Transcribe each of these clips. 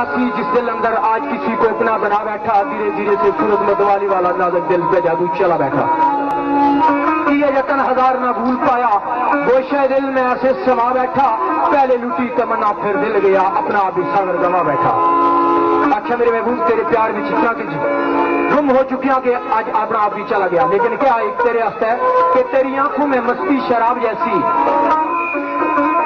نہ کی جس دل اندر آج کسی کو اپنا بنا بیٹھا، دھیرے دھیرے سے سورت متوالی والا نازک دل پہ جادو چلا بیٹھا. یہ یقین ہزار نہ بھول پایا، گوشہ دل میں ایسے سما بیٹھا، پہلے لٹی تمنا پھر دل گیا، اپنا آپ ہی ساگر گوا بیٹھا. اچھا میرے محبوب تیرے پیار میں چکا کہ گم ہو چکیا کہ آج اپنا آپ ہی چلا گیا، لیکن کیا ایک تیرے ہاتھ ہے کہ تیری آنکھوں میں مستی شراب جیسی،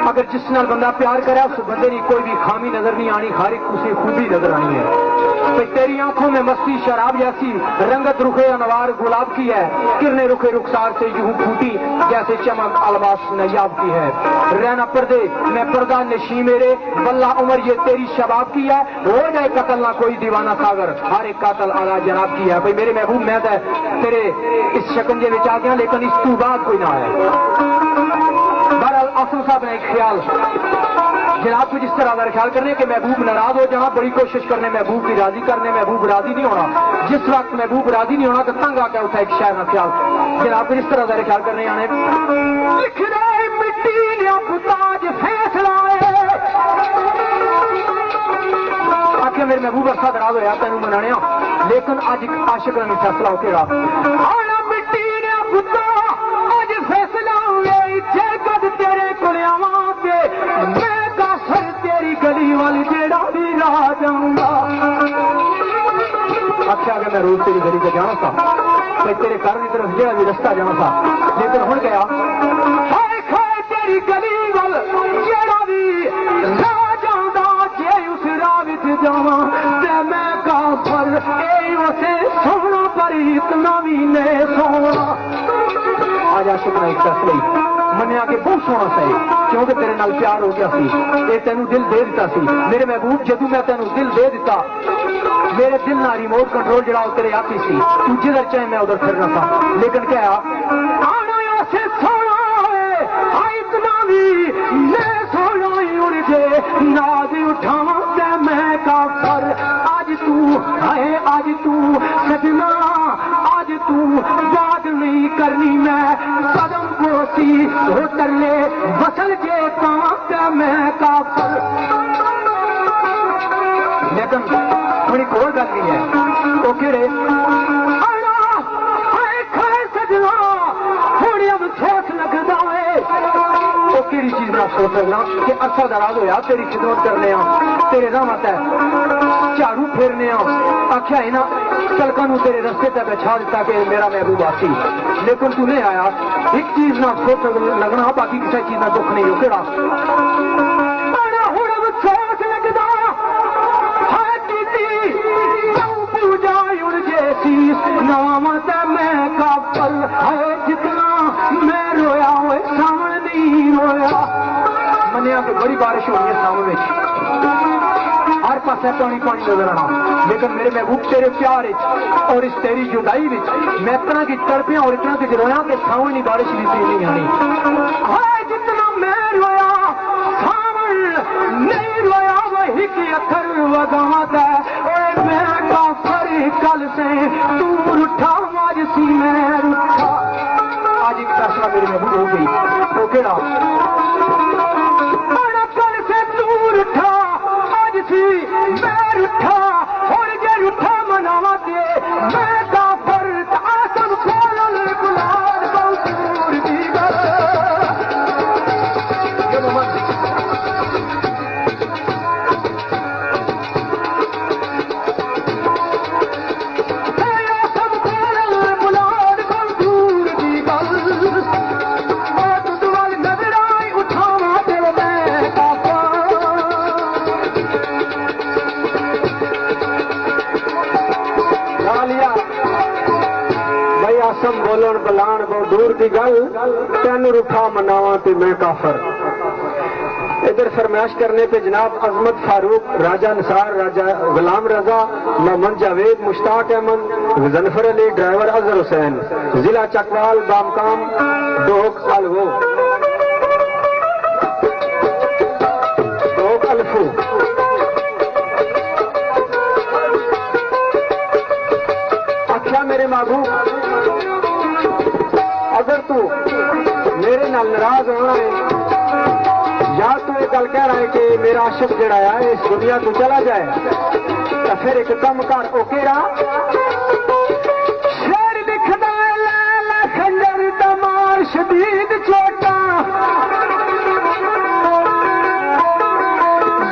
اگر جس نال بندہ پیار کرے اس بندے کی کوئی بھی خامی نظر نہیں آنی، ہر ایک اسے خوبی نظر آنی ہے. تیری آنکھوں میں مستی شراب جیسی، رنگت رخے انوار گلاب کی ہے، کرنے رخے رخسار سے یوں پھوٹی جیسے چمک الباس نیاب کی ہے. رہنا پردے میں پردہ نشی میرے، واللہ عمر یہ تیری شباب کی ہے، ہو جائے قتل نہ کوئی دیوانہ ساگر، ہر ایک قاتل اعلیٰ جناب کی ہے. بھائی میرے محبوب میں تیرے اس شکنجے میں آ گیا، لیکن اس تو بعد کوئی نہ آیا. بہرحال آسم صاحب نے ایک خیال جناب کو جس طرح کا خیال کرنے کہ محبوب ناراض ہو جانا، بڑی کوشش کرنے محبوب کی راضی کرنے، محبوب راضی نہیں ہونا. جس وقت محبوب راضی نہیں ہونا تو تنگ آ کے اٹھا ایک شاعر کا خیال جناب کو جس طرح کا خیال کرنے آنے آخر میرے محبوب عرصہ دراز ہوا تینوں منانے، لیکن اج عاشق نے فیصلہ ہو کے گلی والی جیڑا بھی راہ جاؤں گا. اچھا کہ میں روز تیری گلی پہ جانا تھا، میں تیرے گھر کی طرف جیڑا بھی رستہ جانا تھا، لیکن ہوں گیا تیری گلی وال جیڑا بھی راہ جاؤں جے اس راہ جاوا تے میں کافر اے اسے سونا پر اتنا بھی نہیں سونا. آج عاشق نے ایک فیصلہ منیا کہ بہت سونا سی کیونکہ تیرے نال پیار ہو گیا سی، یہ تینوں دل دے دیتا سی. میرے محبوب جدو میں تینوں دل دے دیتا، میرے دل نہ ریموٹ کنٹرول جڑا وہ تیرے ہاتھ سی، تو جدھر چاہے میں ادھر پھرنا تھا. لیکن کیا آنا ایسے سونا ہے اتنا بھی میں سونا ہی اڑ جے ناز اٹھاواں تے میں کافر. آج تو ہے آج تو سجنا، آج تو بات نہیں کرنی، میں قدم پوسی ہو کر لے بسل کے کام میں کافر. لیکن تھوڑی کوئی گل نہیں ہے وہ کہڑے سجنا تھوڑی اب سوچ لگتا ہے وہ کہڑی چیز میں سوچ لگنا کہ عرصہ دراز ہوا تیری خدمت کرنے تیرے رحمت ہے جھاڑو پھیرنے آخیا ہے نا چلکا نو تیرے رستے تک بچھا دیتا کہ میرا محبوب آسی، لیکن تو نہیں آیا. ایک چیز نہ سوچ لگنا باقی کسی چیز نہ دکھ نہیں ہو کہڑا سوچ لگتا نوامت میں کافر ہے جتنا میں رویا ہوئے سامنے نہیں رویا. منیا کہ بڑی بارش ہو رہی ہے سامنے ہر پاس پانی پانی نظر آنا، لیکن میرے محبوب تیرے پیار اور اس تیری جدائی میں اتنا کی تڑپیاں اور اتنا کی رویا کہ سامنے بارش بھی نہیں آنی. جتنا میں رویا سامنے نہیں رویا وہی کی اکھر وگامت ہے. میں کافر کل سے تو اٹھا آج سی میں اٹھا. آج ایک فیصلہ میرے محبوب ہو گئی وہ کہڑا کل سے تو اٹھا آج سی میں اٹھا اور جے اٹھا مناوا دے میں کافر آسم کھولن گلاب بہت دی گل. بولن بلان بہت دور کی گل تین رٹھا مناواں تے میں کافر. ادھر فرمائش کرنے پہ جناب عظمت فاروق، راجہ نثار، راجہ غلام رضا، محمد جاوید، مشتاق احمد، ظفر علی، ڈرائیور اظہر حسین، ضلع چکوال، بامکام، ڈوک الفو. اچھا میرے محبوب اگر تو میرے نال ناراض ہونا ہے یا تو یہ گل کہہ رہا ہے کہ میرا عاشق جڑا ہے اس دنیا تو چلا جائے تو پھر ایک کم کر او کیڑا شیر دکھدا لالا خنجر دمار شدید چوٹا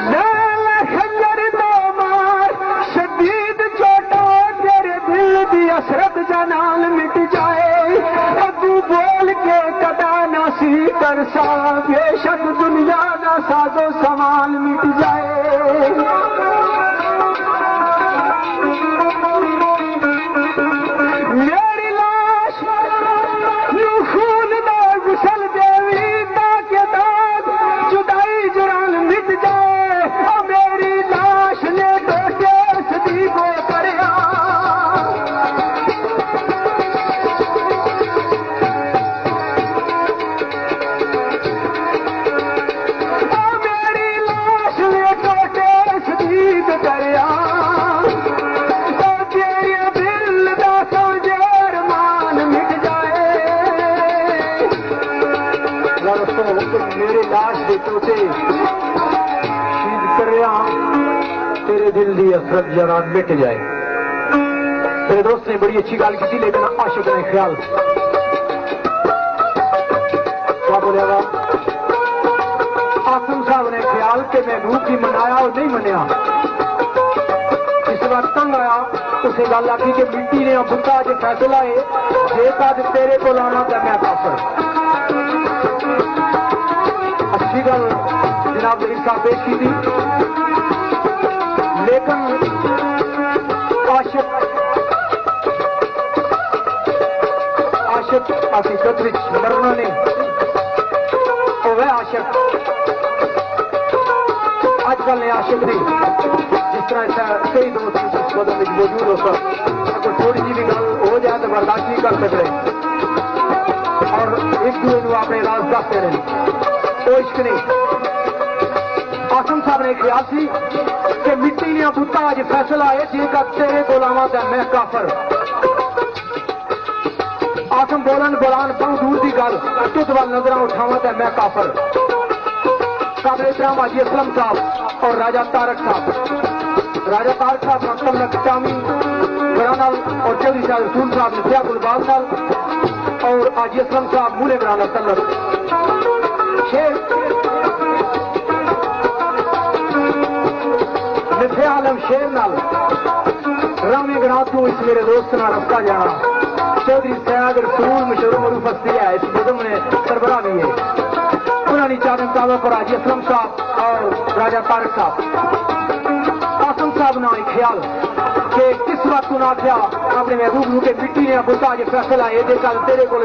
لالا خنجر دمار شدید چوٹا تیرے دل دی حسرت جنال مٹ جائے تو بول کے کدا نہ سی کرسا بے شک دنیا کا سازو سامان مٹ جائے میری لاش یوں خون دا غسل دیوی تاکہ داغ جدائی جران مٹ جائے میری لاش نے ٹوٹے صدیقوں کریا میرے لاش کے ٹوٹے شہید کریا تیرے دل دی حسرت جران مٹ جائے میرے دوست نے بڑی اچھی گل کی لیکن عاشق نے خیال کیا بولے گا قاسم صاحب نے خیال کہ محبوب کی منایا اور نہیں منیا اس وقت تنگ آیا اسے گل آتی کہ مٹی نے بتا جو فیصلہ ہے جے کد تیرے کو لانا تو میں کافر اچھی گل جناب نے حصہ پیش کی تھی لیکن عاشق حقیقت مرنا نہیں وہ عاشق آج کل نے عاشق نہیں جس طرح کئی دوست اس قدم میں موجود ہو کر اگر تھوڑی سی بھی گل ہو جائے تو برداشت نہیں کر سکتے اور ایک دوسرے اپنے راز دستے رہے وہ عشق نہیں قاسم صاحب نے خیال سی کہ مٹی نے بتا اج فیصلہ ہے جی کا تیرے غلاماں تے میں کافر قاسم بولن بولان بہت دور کی گل تجھ وال نظر اٹھاواں تے میں کافر قابل احترام حاجی اسلم صاحب اور راجہ تارک صاحب مکتب نقشامی گرانال اور چودھری شاہ رسول صاحب نسیہ گلباز نال اور حاجی اسلم صاحب مولے گرانا تلر شیر نفع عالم شیر نال رامی گراہ تو اس میرے دوست نہ رفتہ جانا چودھری سیاد رسول مشہور معروف ہستی ہے اس نظم نے سربراہ بھی ہے انہوں نے چادم صاحب پر حاجی اسلم صاحب اور راجہ طارق صاحب قاسم صاحب نے خیال کہ کس وقت نہ کیا اپنے محبوب نو کے مٹی نے بتا جو فیصلہ ہے دے کل تیرے کو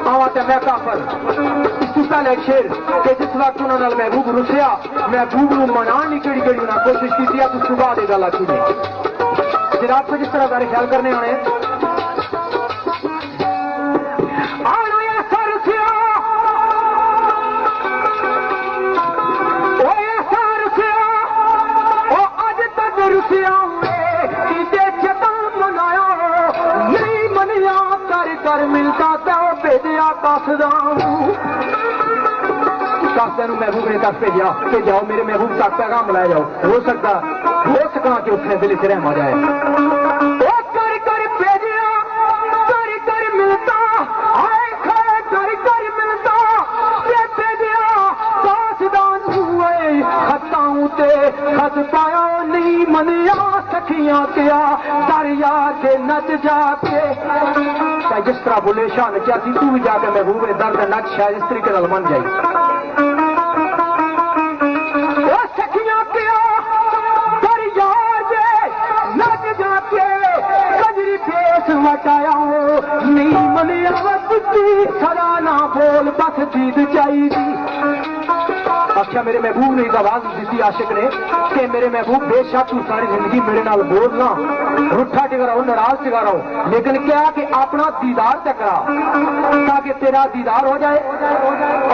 آواں تے میں کافر اس تو پہلے ایک شیر کہ جس وقت انہوں نے محبوب رسیا محبوب نو منان نہیں کیڑی کیڑی انہاں کوشش کی تھی تو صبح دے گل آتی نہیں جناب کو جس طرح کا خیال کرنے ہونے ملتا تو بھیجا کاسے محبوب نے تک بھیجا کہ جاؤ میرے محبوب تک پیغام لایا جاؤ ہو سکا کہ اس نے دل سے رحم آ جائے خط پایا نہیں منیا سکھیاں کیا دریا کے نچ جا کے جس طرح بولے شاہ نچیا سی تو بھی جا کے محبوب نے درد نچ شاید اس طریقے نال من جائی سکھیاں کیا دریا کے نچ جا کے کجری پیس وٹایا نہیں منیا وقتی سدا نہ بول بس جیت چاہیے اچھا میرے محبوب نے ایک آواز دیتی عاشق نے کہ میرے محبوب بے شک تو ساری زندگی میرے نال بولنا روٹھا ٹکا رہو ناراض ٹکا رہو لیکن کیا کہ اپنا دیدار ٹکرا تاکہ تیرا دیدار ہو جائے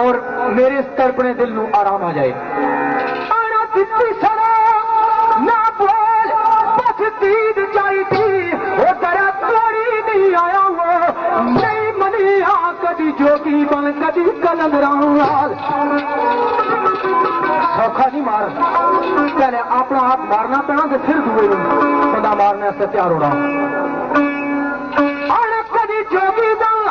اور میرے اس تڑپنے دل نو آرام آ جائے نہ بول بس دید چاہی تھی وہ تیرا توڑی نہیں آیا وہ نہیں منیا کدی جوگی بن کدی کلندراں سوکھا نہیں مار پہلے اپنا آپ مارنا پینا تو پھر دوے بندہ مارنے سے تیار ہونا کدی جوگی دل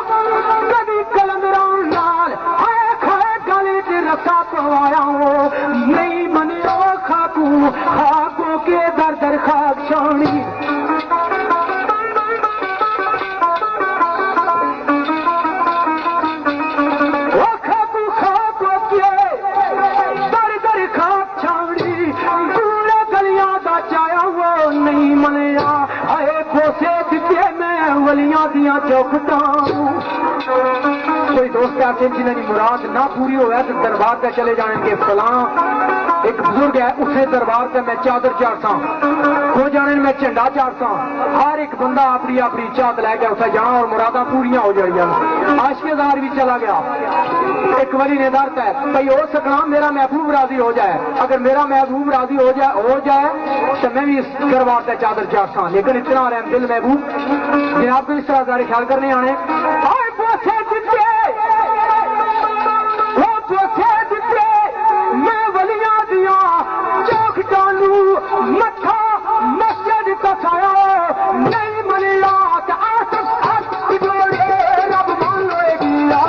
کدی کلندران لال ہے کھائے گلی چ رسا پوایا ہو نہیں منیا خاکو خاکو کے در در خاک چھانی کوئی دوست آتے جنہیں مراد نہ پوری ہوا تو دربار پہ چلے جانے کے فلاں ایک بزرگ ہے اسے دربار پہ میں چادر چاڑتا ہو جانے میں جھنڈا چاڑتا ہر ایک بندہ اپنی اپنی چادر لے کے اسے جانا اور مراداں پوریاں ہو جائیں عاشق دار بھی چلا گیا ایک ولی نے درد ہے بھائی ہو سکنا میرا محبوب راضی ہو جائے اگر میرا محبوب راضی ہو جائے تو میں بھی اس دربار پہ چادر چاڑتا ہوں لیکن اتنا رحم دل محبوب جناب کو اس طرح سارے خیال کرنے آنے میں ولیاں دیا چوک ڈالوں مٹھا مسجد کسایا نہیں ملیا جوڑے رب مان لے گیا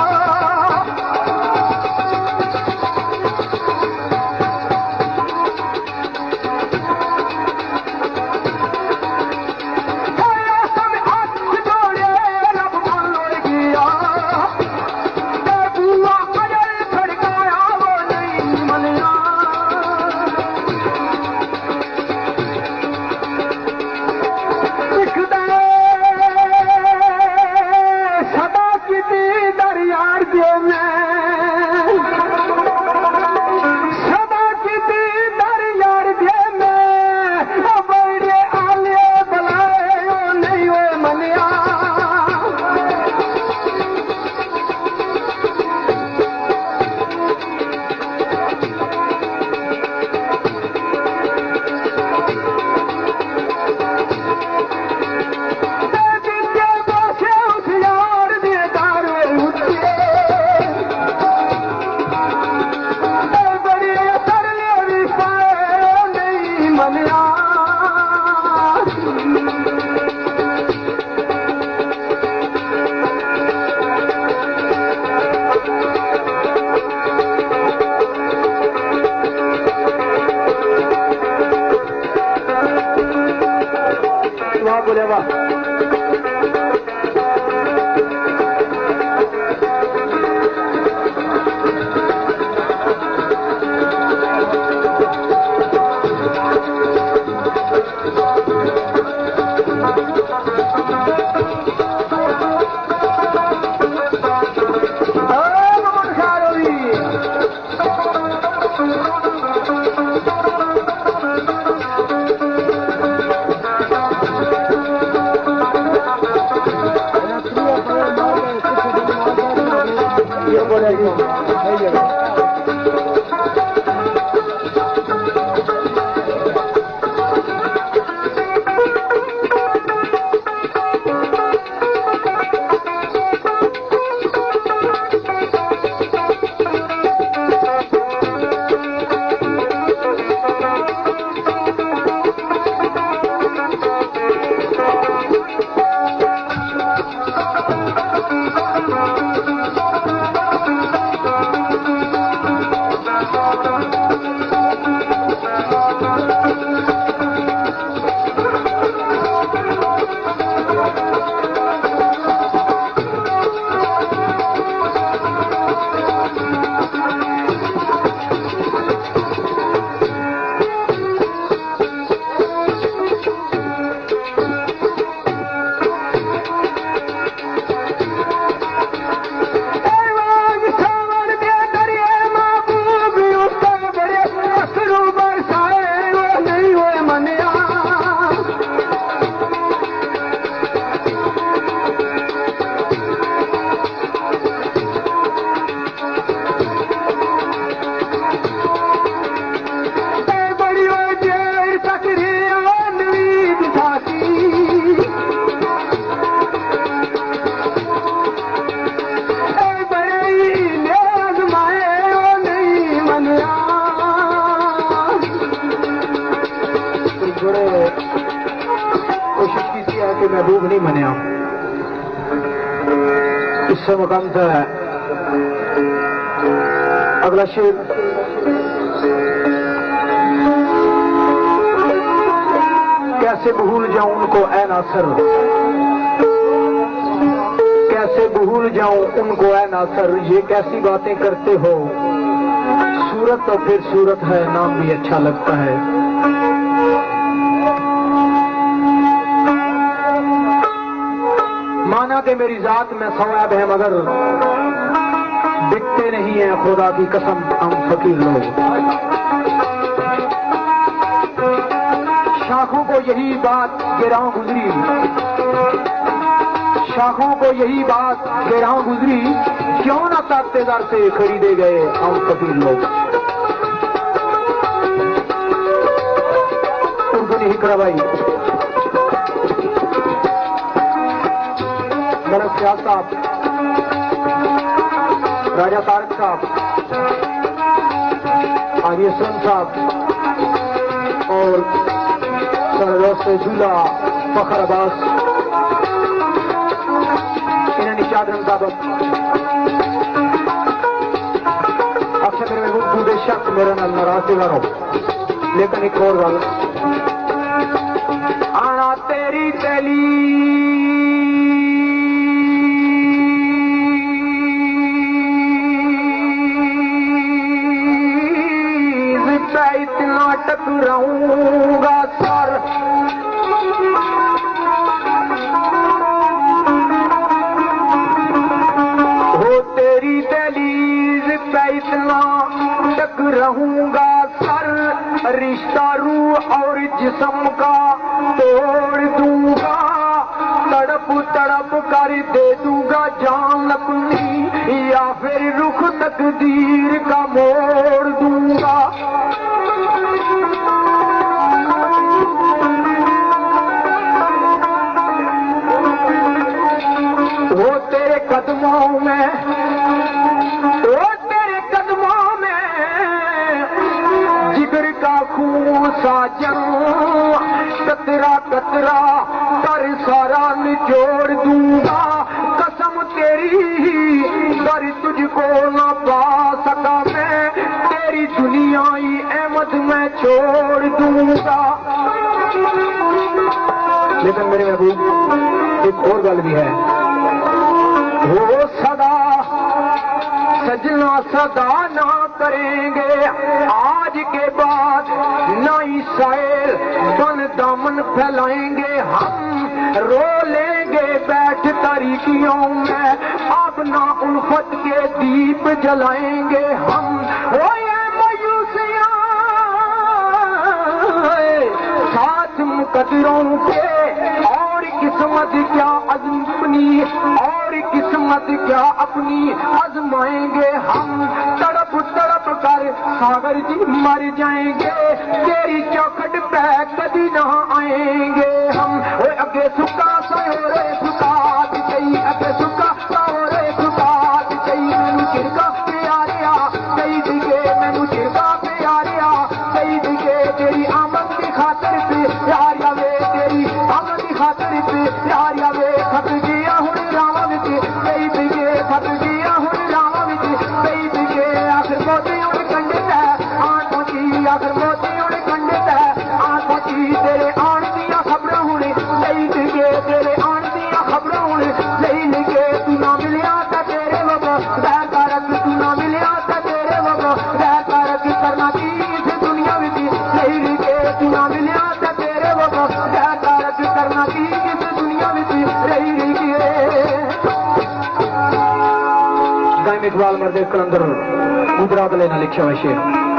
تھوڑے کوشش کی ہے کہ محبوب نہیں منیا اس سے مقام تھا اگلا شعر کیسے بھول جاؤں ان کو اے ناصر کیسے بھول جاؤں ان کو اے ناصر یہ کیسی باتیں کرتے ہو صورت تو پھر صورت ہے نام بھی اچھا لگتا ہے مانا کہ میری ذات میں ثواب ہے مگر بکتے نہیں ہیں خدا کی قسم ہم فقیر لوگ شاخوں کو یہی بات گراں گزری شاخوں کو یہی بات گراں گزری کیوں نہ تاکتے دار سے خریدے گئے ہم فقیر لوگ اردنی ہکڑا بھائی ملک سیال صاحب راجہ طارق صاحب آج اسلم صاحب اور سردوست جھولا فخر عباس انہیں نشاد رنگ صاحب اکثر میرے محبوب بے شک میرا نام ناراض سے گھر ہو لیکن ایک اور گل آنا تیری تیلی اتنا ٹکراؤں گا سر ہو تیری دہلیز پہ اتنا ٹکراؤں گا سر رشتہ روح اور جسم کا توڑ دوں گا تڑپ تڑپ کر دے دوں گا جان اپنی یا پھر رخ تقدیر کا موڑ دوں گا وہ تیرے قدموں میں جگر کا خون ساجن قطرہ قطرہ کر سارا نچوڑ دوں گا قسم تیری در تجھ کو نہ پا سکا میں تیری دنیائی احمد میں چھوڑ دوں گا لیکن میرے محبوب ایک اور گل بھی ہے وہ صدا سجنا صدا نہ کریں گے آج کے بعد نہ اسرائیل بن دامن پھیلائیں گے ہم رو لیں گے بیٹھ تاریکیوں میں اب نہ الفت کے دیپ جلائیں گے ہم وہ یہ مایوسیاں ساتھ مقدروں کے اور قسمت کیا اپنی اور قسمت کیا اپنی آزمائیں گے ہم تڑپ تڑپ کر ساگر جی مر جائیں گے تیری چوکھٹ پہ کبھی نہ آئیں گے ہم اگے سکا سورے سکات گئی اگے سکا سورے سکات گئی مینو چرکا پیاریا کئی دگے مینو چرکا پیاریا کئی دگے تیری آمد کی خاطر پہ پیاریا وے تیری آمد کی خاطر پہ پیاریا وے تھک گیا ہوں راما وچ کئی دگے تھک گیا ہوں راما وچ کئی دگے آخر موتی ہوں کنڈے تے آن پہنچی آخر موتی ہوں کنڈے تے آن پہنچی تیرے آن دیا خبریں ہوں کئی دگے تیرے آن دیا خبریں ہوں لئی لگے تو نہ ملیا تے تیرے وقت بہ کارک تو نہ ملیا تے تیرے وقت بہ کارک کرنا کی اس دنیا وچ لئی لگے تو نہ ملیا تے تیرے وقت بہ کارک کرنا کی اس دنیا وچ لئی لگے دائم اقبال مرد کلندر گجرات لینا لکھا ہوا شعر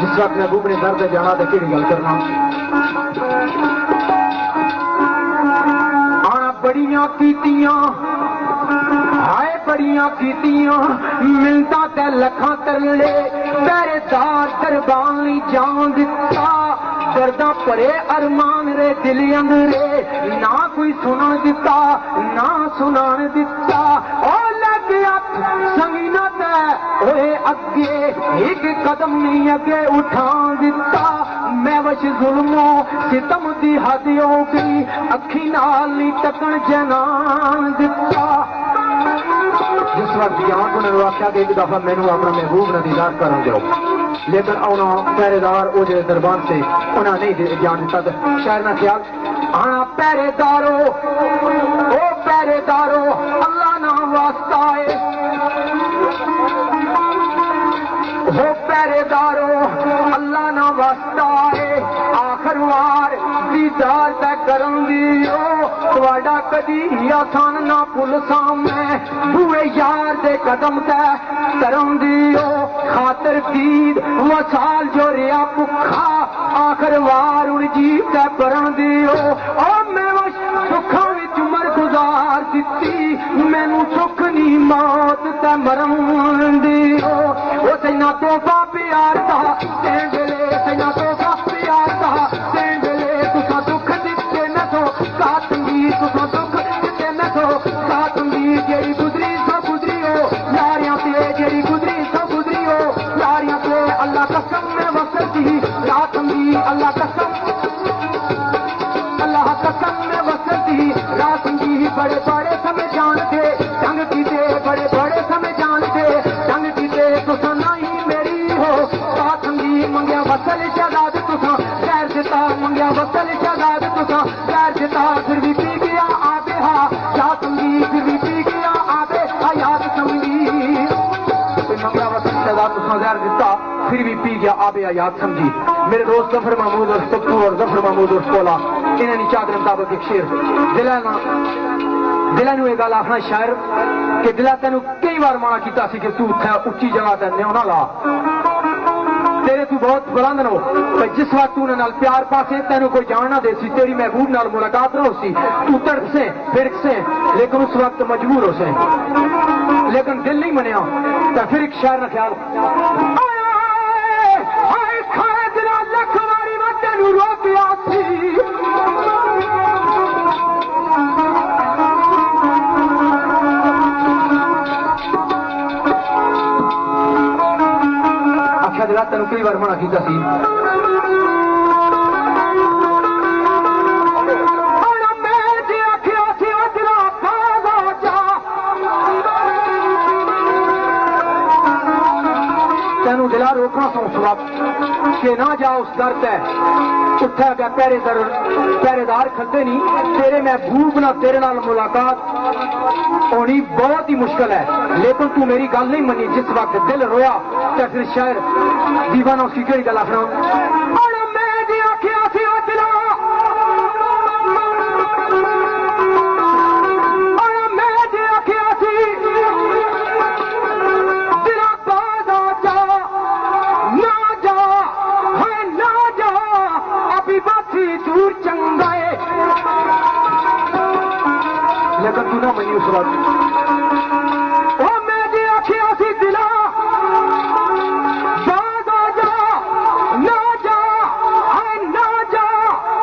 جس وقت محبوب نے درد جانا تو کہڑی گل کرنا آنا بڑیاں کیتیاں ہائے بڑیاں کیتیاں ملتا تے لکھاں ترلے پہرے دار دربان لی جان دتا درداں پرے ارمان رے دل اندرے نہ کوئی سنن دتا نہ سنان دتا او لگیا سنگینا تے اوے اگے ایک قدم نہیں اگے اٹھان دتا میں وش ظلموں ستم دی حد ہو گئی اکھی نال نہیں تکن جنان دتا جس وقت جان کو نے آخیا کہ ایک دفعہ مینوں اپنا محبوب نہ دیدار کرن دیو لیکن انہوں پہرے دار او جے دربان سے انہاں نہیں جان دیتا شاعر نہ خیال آنا پہرے دارو او پہرے دارو اللہ نہ واسطہ ہے او پہرے دارو اللہ نہ واسطہ ہے آخر وار دیدار تے کرن دیو تواڈا کدی آسان نہ بھول ساں میں بوئے یار دے قدم تے کرن دیو خاطر دید وصال جو ریا بکھا آخر وار ان جیب تے کرن دیو او میں وش دکھاں وچ عمر گزار دتی مینوں سکھ نہیں موت تے مرن دیو او سینا توفہ پیار دا دین ویلے سینا توفہ پیار دا دین ویلے تساں دکھ دتے نہ سو ساتنگی تساں دکھ دتے نہ سو ساتنگی جیڑی گزری سو گزری ہو یاریاں تے جیڑی گزری سو گزری ہو یاریاں تے اللہ قسم میں وصل دی ساتنگی اللہ قسم میں وصل دی راتنگی بڑے بڑے سمے جانتے جنگ کیتے بڑے بڑے سمے جانتے جنگ کیتے تساں نہیں میری ہو ساتنگی منگیا وصل شہزاد تساں غیر دیتا منگیا وصل شہزاد تساں غیر دیتا پھر بھی پی گیا آبے ہا ساتنگی پھر بھی پی گیا آبے حیات سمجھی منگیا وصل شہزاد تساں غیر دیتا پھر بھی پی گیا آبے حیات سمجھی میرے دوست ظفر محمود اور سبتو اور ظفر محمود اور کولا انہیں نہیں چاہتے مطابق ایک شیر دلانو ایک گل آخنا شاعر کہ دلا تینوں کئی بار مانا کیتا سی کہ تو اچھی جگہ تے نیو نہ لا تیرے تو بہت بلند نو جس وقت تو نال پیار پاسے تینوں کوئی جاننا دے سی تیری محبوب نال ملاقات نہ ہو سی تو تڑپ سے پھرک سے لیکن اس وقت مجبور ہو سے لیکن دل نہیں منیا تو پھر ایک شاعر نہ خیال اچھا دلا تینوں کئی بار منع کیتا سی تینوں دلا روکنا سو اس وقت کہ نہ جا اس در تے اٹھا گیا پہرے دار کھلتے نہیں تیرے محبوب نہ تیرے نال ملاقات ہونی بہت ہی مشکل ہے لیکن تو میری گل نہیں منی جس وقت دل رویا تو پھر شاعر دیوانہ اس کی کہڑی گل آخنا لیکن تو نہ منی اس وقت میں جی آخیا سی دلا بعد آ جا نہ جا نہ جا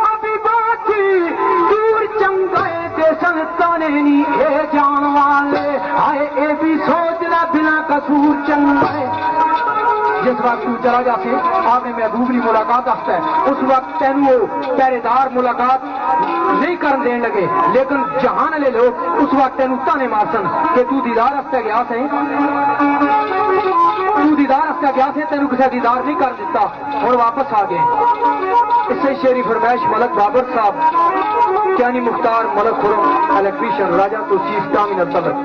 ابھی بات دور چنگائے دے سنتانے نہیں اے جان والے آئے اے بھی سوچ رہا بنا قصور چنگائے جس وقت تو چلا جا سے آپ نے محبوب کی ملاقات آتا ہے اس وقت تینوں پہرے دار ملاقات نہیں کرن دین لگے لیکن جہان لے لوگ اس وقت تینوں تانے مارسن کہ تو دیدار ہستے گیا سے تینوں کسی دیدار نہیں کر دیتا اور واپس آ گئے اس سے شیری فرمائش ملک بابر صاحب کیانی مختار ملک خرم الیکٹریشن راجہ توصیف تامین الطلب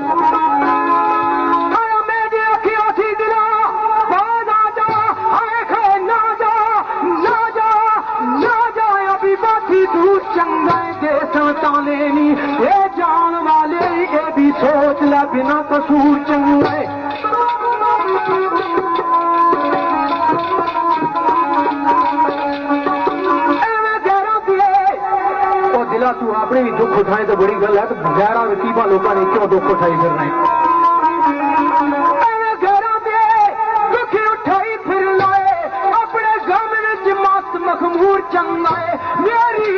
اے جان والے اے بھی سوچ لے بنا قصور چنگے تو اپنے بھی دکھ اٹھائے تو بڑی گل ہے، تو غیرہ وکیبہ لوگوں نے کیوں دکھ اٹھائی پھر رہے ہیں؟ غیرہ دے دکھ اٹھائی پھر لائے، اپنے غم وچ مست مخمور چنگائے، میری